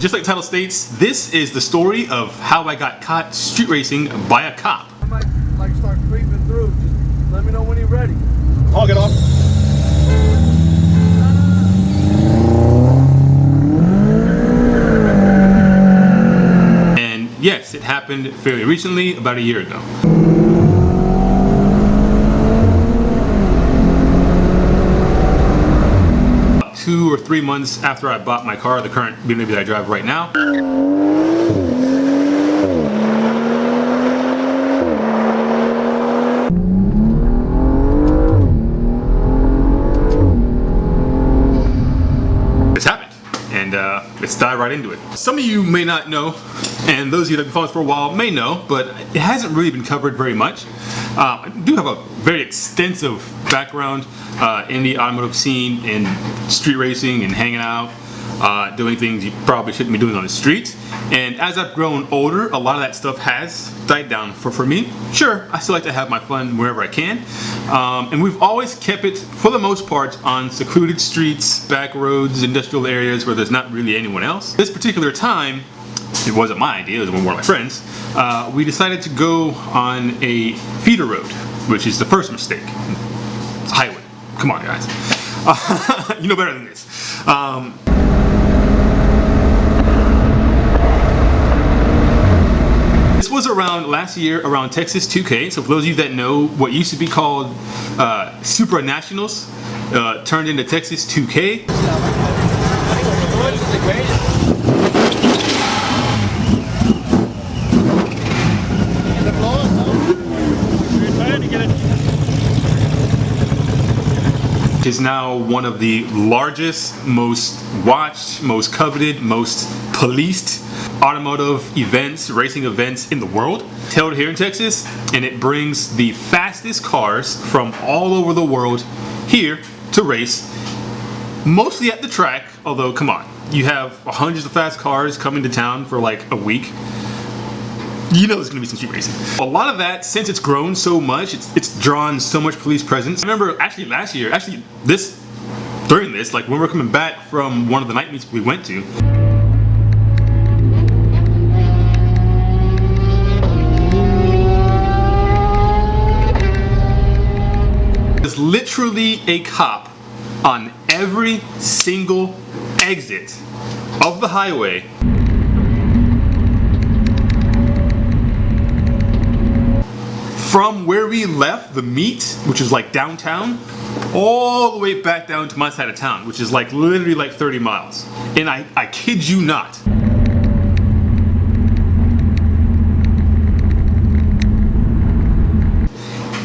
just like the title states, this is the story of how I got caught street racing by a cop. I might like start creeping through. Just let me know when you're ready. I'll get off. And yes, it happened fairly recently, about a year ago. 2 or 3 months after I bought my car, the current BMW that I drive right now. This happened, and let's dive right into it. Some of you may not know, and those of you that have been following us for a while may know, but it hasn't really been covered very much. I do have a very extensive background in the automotive scene, in street racing and hanging out, doing things you probably shouldn't be doing on the streets. And as I've grown older, a lot of that stuff has died down for me. Sure, I still like to have my fun wherever I can. And we've always kept it, for the most part, on secluded streets, back roads, industrial areas where there's not really anyone else. This particular time, it wasn't my idea, it was one of my friends. We decided to go on a feeder road, which is the first mistake. It's a highway. Come on, guys. You know better than this. This was around last year, around Texas 2K. So for those of you that know, what used to be called Supranationals turned into Texas 2K. Is now one of the largest, most watched, most coveted, most policed automotive events, racing events in the world, held here in Texas, and it brings the fastest cars from all over the world here to race, mostly at the track. Although, come on, you have hundreds of fast cars coming to town for like a week. You know there's going to be some street racing. A lot of that, since it's grown so much, it's drawn so much police presence. I remember actually last year, during this, like when we were coming back from one of the night meets we went to, there's literally a cop on every single exit of the highway. From where we left the meet, which is like downtown, all the way back down to my side of town, which is like literally like 30 miles. And I kid you not.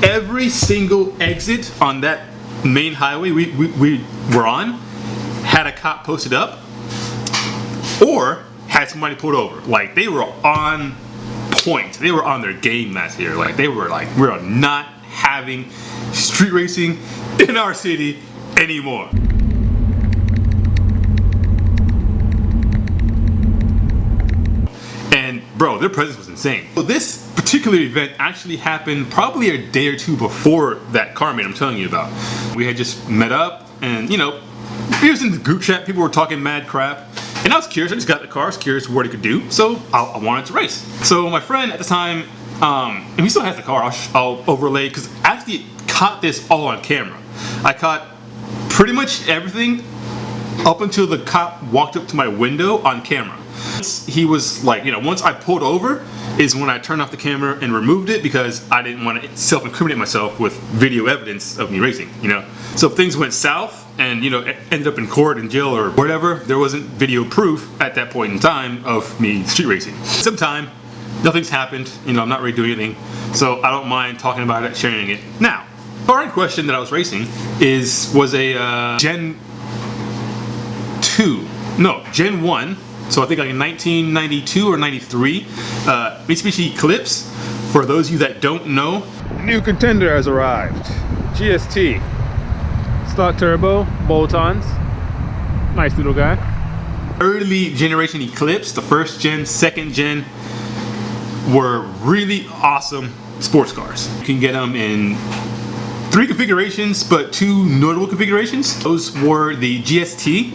Every single exit on that main highway we were on had a cop posted up or had somebody pulled over. Like they were on point. They were on their game last year. Like they were like, we're not having street racing in our city anymore. And bro, their presence was insane. So this particular event actually happened probably a day or two before that car meet I'm telling you about. We had just met up, and you know, we was in the group chat, people were talking mad crap. And I was curious, I just got the car, I was curious what it could do, so I wanted to race. So my friend at the time, and he still has the car, I'll overlay, because I actually caught this all on camera. I caught pretty much everything up until the cop walked up to my window on camera. He was like, you know, once I pulled over is when I turned off the camera and removed it because I didn't want to self-incriminate myself with video evidence of me racing, you know. So if things went south and, you know, ended up in court, in jail or whatever, there wasn't video proof at that point in time of me street racing. Sometime, nothing's happened, you know, I'm not really doing anything, so I don't mind talking about it, sharing it. Now, the car in question that I was racing was a Gen 1, so I think like in 1992 or 93, Mitsubishi Eclipse. For those of you that don't know, new contender has arrived. GST. Stock turbo, bolt-ons. Nice little guy. Early generation Eclipse, the first gen, second gen, were really awesome sports cars. You can get them in 3 configurations, but 2 notable configurations. Those were the GST,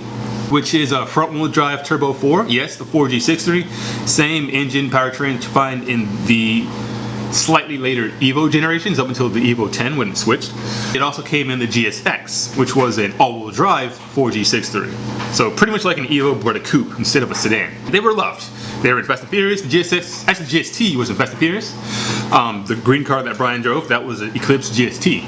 which is a front-wheel drive turbo 4. Yes, the 4G63, same engine powertrain that you find in the slightly later Evo generations up until the Evo 10 when it switched. It also came in the GSX, which was an all-wheel drive 4G63. So pretty much like an Evo but a coupe instead of a sedan. They were loved. They were in Fast and Furious. The GSX, actually GST was in Fast and Furious. The green car that Brian drove, that was an Eclipse GST.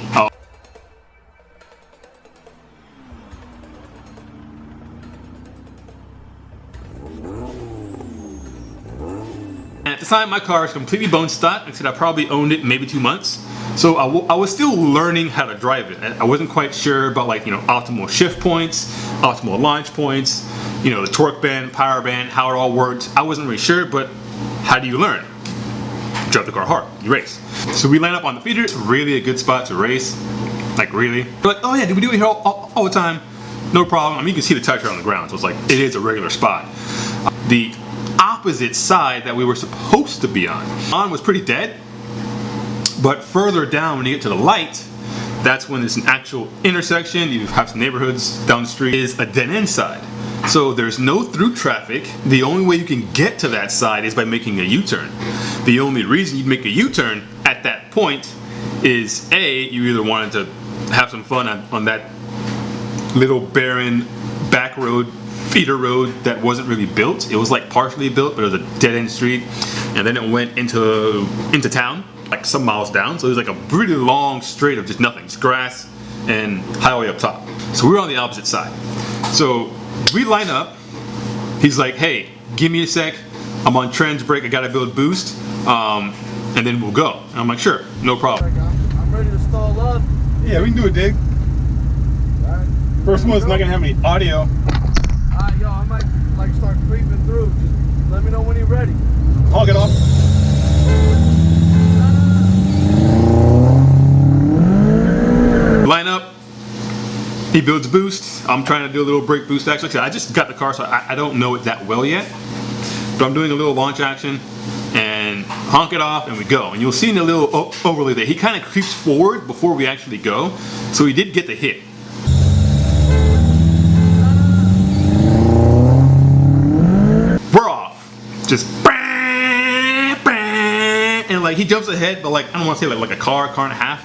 At the time, my car is completely bone stock. Like I said, I probably owned it maybe 2 months. So I was still learning how to drive it. I wasn't quite sure about, like, you know, optimal shift points, optimal launch points, you know, the torque band, power band, how it all worked. I wasn't really sure, but how do you learn? You drive the car hard, you race. So we line up on the feeder, really a good spot to race. Like, really. They're like, oh yeah, do we do it here all the time? No problem. I mean, you can see the tire on the ground, so it's like, it is a regular spot. The opposite side that we were supposed to be on was pretty dead, but further down when you get to the light, that's when there's an actual intersection. You have some neighborhoods down the street, is a dead end side. So there's no through traffic. The only way you can get to that side is by making a U-turn. The only reason you'd make a U-turn at that point is A, you either wanted to have some fun on that little barren back road, feeder road that wasn't really built. It was like partially built, but it was a dead end street, and then it went into town, like some miles down. So it was like a really long straight of just nothing, just grass and highway up top. So we were on the opposite side. So we line up. He's like, hey, give me a sec. I'm on trans brake. I gotta build boost, and then we'll go. And I'm like, sure, no problem. I'm ready to stall up. Yeah, we can do a dig. Right. First one's not gonna have any audio. Yo, I might like start creeping through. Just let me know when you're ready. I'll get off. Line up. He builds boost. I'm trying to do a little brake boost action. I just got the car, so I don't know it that well yet. But I'm doing a little launch action and honk it off, and we go. And you'll see in the little overlay that he kind of creeps forward before we actually go. So he did get the hit. We're off. Just and like he jumps ahead, but like I don't want to say like a car and a half.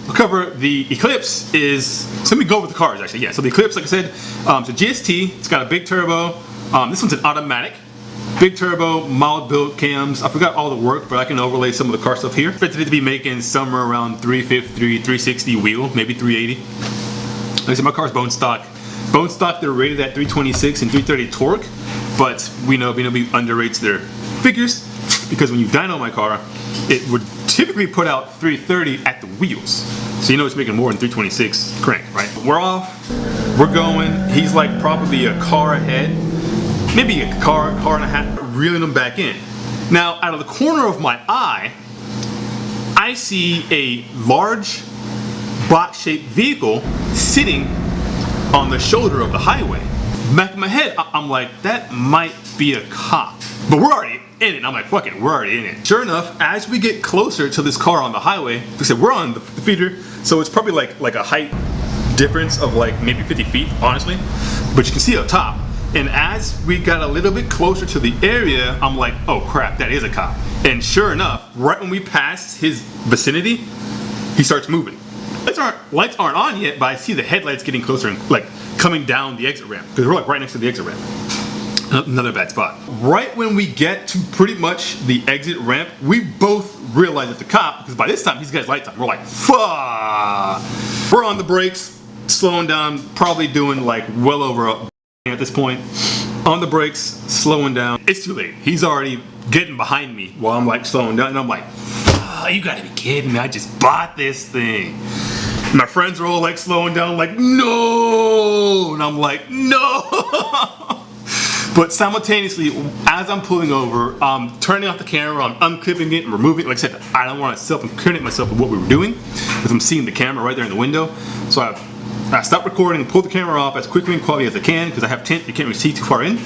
We'll cover the Eclipse is, so let me go over the cars actually. Yeah, so the Eclipse, like I said, it's a GST. It's got a big turbo. This one's an automatic. Big turbo, mild build cams. I forgot all the work, but I can overlay some of the car stuff here. Expected it to be making somewhere around 350, 360 wheel, maybe 380. Like I said, my car's bone stock. Bone stock, they're rated at 326 and 330 torque, but we know B&W underrates their figures because when you dyno my car, it would typically put out 330 at the wheels. So you know it's making more than 326 crank, right? We're off, we're going. He's like probably a car ahead, maybe a car and a half, reeling them back in. Now, out of the corner of my eye, I see a large box-shaped vehicle sitting on the shoulder of the highway. Back in my head, I'm like, that might be a cop. But we're already in it. I'm like, fuck it, we're already in it. Sure enough, as we get closer to this car on the highway, like I said, we're on the feeder, so it's probably like a height difference of like maybe 50 feet, honestly. But you can see up top. And as we got a little bit closer to the area, I'm like, oh crap, that is a cop. And sure enough, right when we passed his vicinity, he starts moving. Lights aren't on yet, but I see the headlights getting closer and like coming down the exit ramp because we're like right next to the exit ramp. Another bad spot. Right when we get to pretty much the exit ramp, we both realize it's a cop because by this time he's got his lights on. We're like, fuck. We're on the brakes, slowing down, probably doing like well over a at this point. On the brakes, slowing down. It's too late. He's already getting behind me while I'm like slowing down, and I'm like, you gotta be kidding me, I just bought this thing. My friends are all like slowing down like, no, and I'm like, no. But simultaneously, as I'm pulling over, I'm turning off the camera, I'm unclipping it and removing it. Like I said, I don't want to self-incriminate myself with what we were doing because I'm seeing the camera right there in the window. So I stopped recording and pulled the camera off as quickly and quality as I can because I have tint, you can't really see too far in.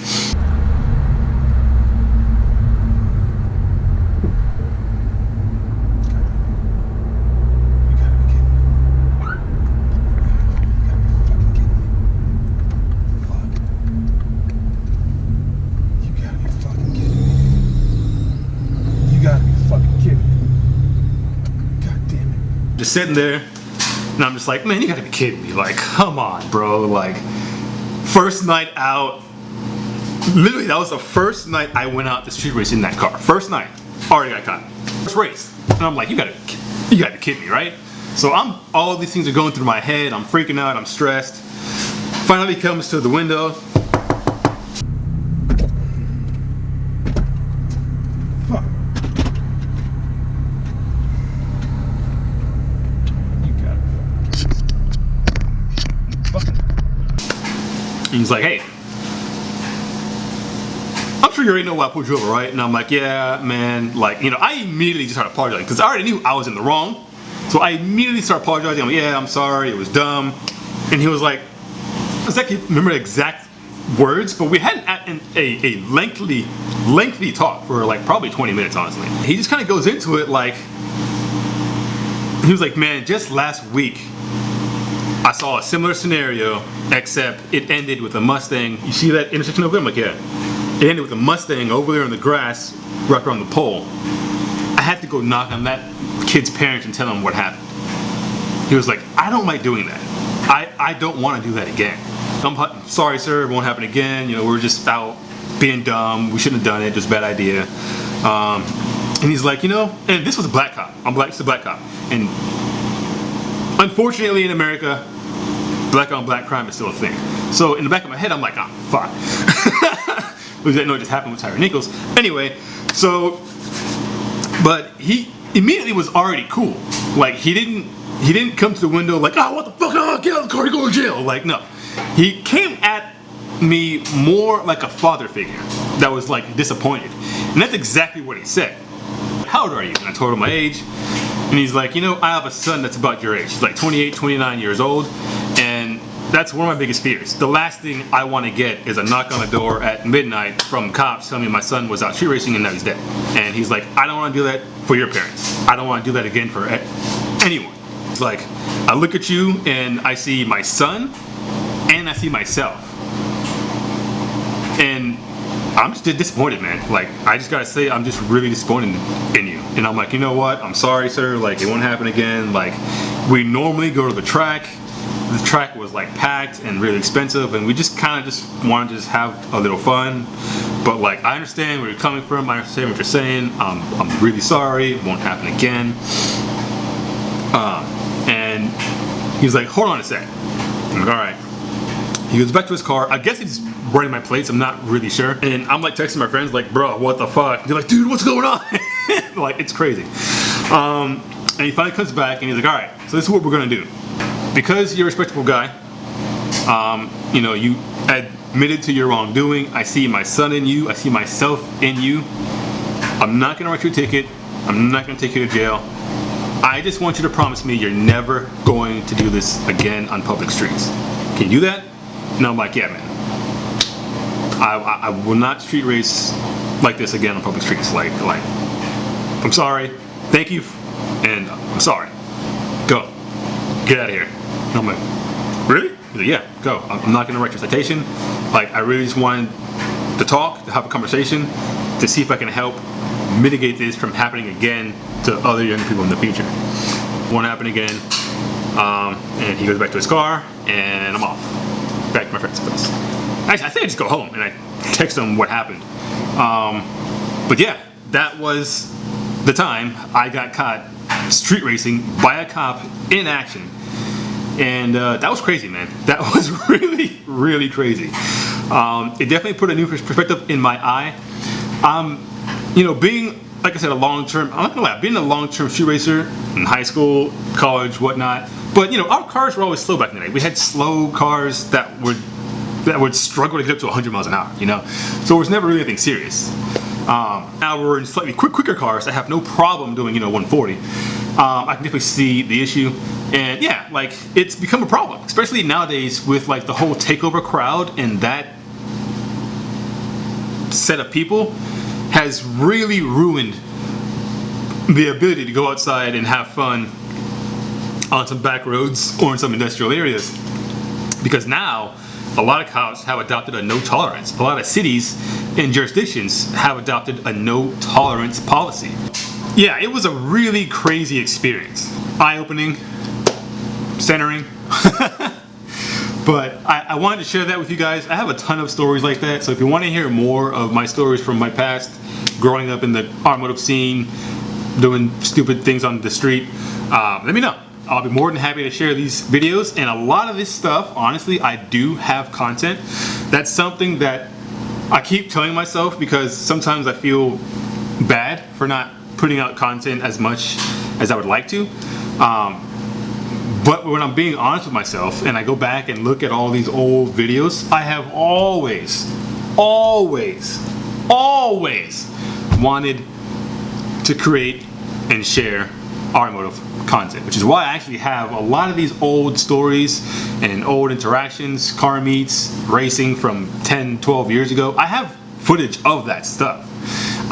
sitting there, and I'm just like, man, you gotta be kidding me. Like, come on, bro. Like, first night out. Literally, that was the first night I went out to street race in that car. First night, already got caught. First race. And I'm like, you gotta be kidding me, right? So all these things are going through my head. I'm freaking out, I'm stressed. Finally comes to the window. Fuck. You got it. Fucking. And he's like, hey, I'm sure you already know why I pulled you over, right? And I'm like, yeah, man. Like, you know, I immediately just started apologizing because I already knew I was in the wrong. So I immediately started apologizing. I'm like, yeah, I'm sorry, it was dumb. And he was like, I don't exactly remember the exact words, but we had a lengthy talk for like probably 20 minutes, honestly. He just kind of goes into it like, he was like, man, just last week, I saw a similar scenario, except it ended with a Mustang. You see that intersection over there? I'm like, yeah. It ended with a Mustang over there in the grass, right around the pole. I had to go knock on that kid's parents and tell them what happened. He was like, I don't like doing that. I don't want to do that again. I'm sorry, sir, it won't happen again. You know, we're just out being dumb. We shouldn't have done it, just a bad idea. And he's like, you know, and this was a black cop. It's a black cop. And unfortunately in America, black on black crime is still a thing. So in the back of my head, I'm like, oh, fuck. I didn't know it just happened with Tyre Nichols. Anyway, so, but he immediately was already cool. Like, he didn't come to the window like, oh, what the fuck, oh, get out of the car, you're going to jail. Like, no. He came at me more like a father figure that was like disappointed. And that's exactly what he said. How old are you? And I told him my age. And he's like, you know, I have a son that's about your age. He's like 28, 29 years old. And that's one of my biggest fears. The last thing I want to get is a knock on the door at midnight from cops telling me my son was out street racing and now he's dead. And he's like, I don't want to do that for your parents. I don't want to do that again for anyone. It's like, I look at you and I see my son and I see myself. And I'm just disappointed, man. Like, I just gotta say, I'm just really disappointed in you. And I'm like, you know what? I'm sorry, sir. Like, it won't happen again. Like, we normally go to the track. The track was like packed and really expensive, and we just kind of just wanted to just have a little fun. But like, I understand where you're coming from. I understand what you're saying. I'm really sorry. It won't happen again. And he's like, hold on a sec. I'm like, all right. He goes back to his car. I guess he's running my plates. I'm not really sure. And I'm like texting my friends like, bro, what the fuck? They're like, dude, what's going on? Like, it's crazy. And he finally comes back and he's like, all right, so this is what we're gonna do. Because you're a respectable guy, you know, you admitted to your wrongdoing. I see my son in you. I see myself in you. I'm not gonna write you a ticket. I'm not gonna take you to jail. I just want you to promise me you're never going to do this again on public streets. Can you do that? And I'm like, yeah, man. I will not street race like this again on public streets. Like, I'm sorry. Thank you, and I'm sorry. Go. Get out of here. And I'm like, really? He's like, yeah, go. I'm not gonna write your citation. Like, I really just wanted to talk, to have a conversation, to see if I can help mitigate this from happening again to other young people in the future. Won't happen again. And he goes back to his car, and I'm off. Back to my friend's place. Actually, I think I just go home and I text him what happened. But yeah, that was the time I got caught street racing by a cop in action. And that was crazy, man. That was really, really crazy. It definitely put a new perspective in my eye. You know, being, like I said, I'm not gonna lie, being a long-term street racer in high school, college, whatnot. But you know, our cars were always slow back in the day. We had slow cars that would struggle to get up to 100 miles an hour, you know? So it was never really anything serious. Now we're in slightly quicker cars that have no problem doing, you know, 140. I can definitely see the issue. And yeah, like, it's become a problem, especially nowadays with like the whole takeover crowd, and that set of people has really ruined the ability to go outside and have fun on some back roads or in some industrial areas. Because now a lot of cops have adopted a no tolerance. A lot of cities and jurisdictions have adopted a no tolerance policy. Yeah, it was a really crazy experience. eye-opening, centering. But I wanted to share that with you guys. I have a ton of stories like that, so if you want to hear more of my stories from my past, growing up in the automotive scene, doing stupid things on the street, let me know. I'll be more than happy to share these videos, and a lot of this stuff, honestly, I do have content. That's something that I keep telling myself because sometimes I feel bad for not putting out content as much as I would like to. But when I'm being honest with myself and I go back and look at all these old videos, I have always wanted to create and share automotive content, which is why I actually have a lot of these old stories and old interactions, car meets, racing from 10, 12 years ago. I have footage of that stuff.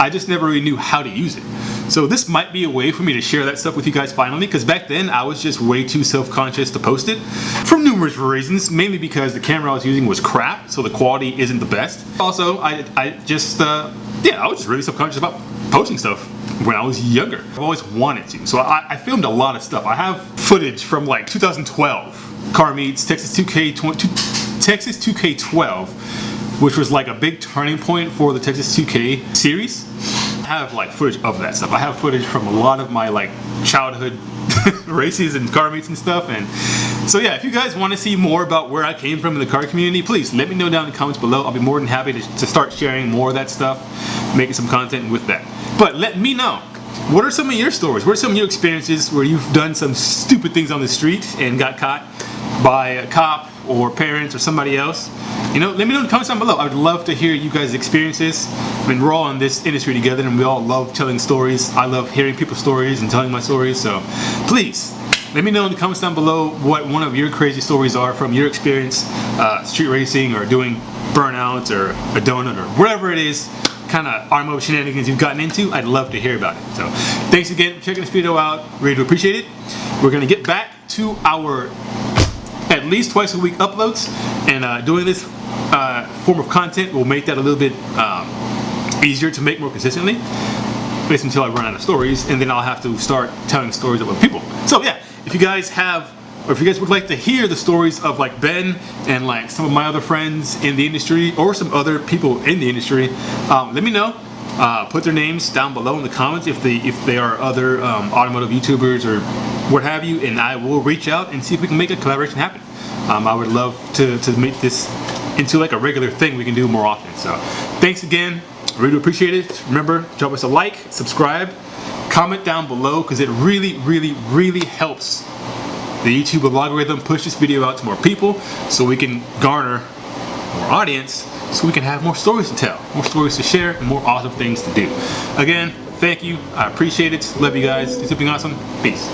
I just never really knew how to use it. So this might be a way for me to share that stuff with you guys finally, because back then I was just way too self-conscious to post it for numerous reasons, mainly because the camera I was using was crap, so the quality isn't the best. Also, I was just really self-conscious about posting stuff when I was younger. I've always wanted to, so I filmed a lot of stuff. I have footage from like 2012 car meets, Texas 2K12, which was like a big turning point for the Texas 2K series. I have like footage of that stuff. I have footage from a lot of my like childhood races and car meets and stuff. And so yeah, if you guys want to see more about where I came from in the car community, please let me know down in the comments below. I'll be more than happy to start sharing more of that stuff, making some content with that. But let me know, what are some of your stories? What are some of your experiences where you've done some stupid things on the street and got caught by a cop or parents or somebody else? You know, let me know in the comments down below. I would love to hear you guys' experiences. I mean, we're all in this industry together and we all love telling stories. I love hearing people's stories and telling my stories. So please, let me know in the comments down below what one of your crazy stories are from your experience street racing or doing burnouts or a donut or whatever it is, kind of automotive shenanigans you've gotten into. I'd love to hear about it. So thanks again for checking this video out. Really do appreciate it. We're going to get back to our at least twice a week uploads, and doing this form of content will make that a little bit easier to make more consistently, at least until I run out of stories, and then I'll have to start telling stories of other people. So yeah, if you guys have, or if you guys would like to hear the stories of like Ben and like some of my other friends in the industry or some other people in the industry, let me know. Put their names down below in the comments if they are other automotive YouTubers or what have you, and I will reach out and see if we can make a collaboration happen. I would love to make this into like a regular thing we can do more often. So thanks again, I really appreciate it. Remember, drop us a like, subscribe, comment down below, because it really helps the YouTube algorithm push this video out to more people so we can garner more audience, so we can have more stories to tell, more stories to share, and more awesome things to do. Again, thank you. I appreciate it. Love you guys. Do something awesome. Peace.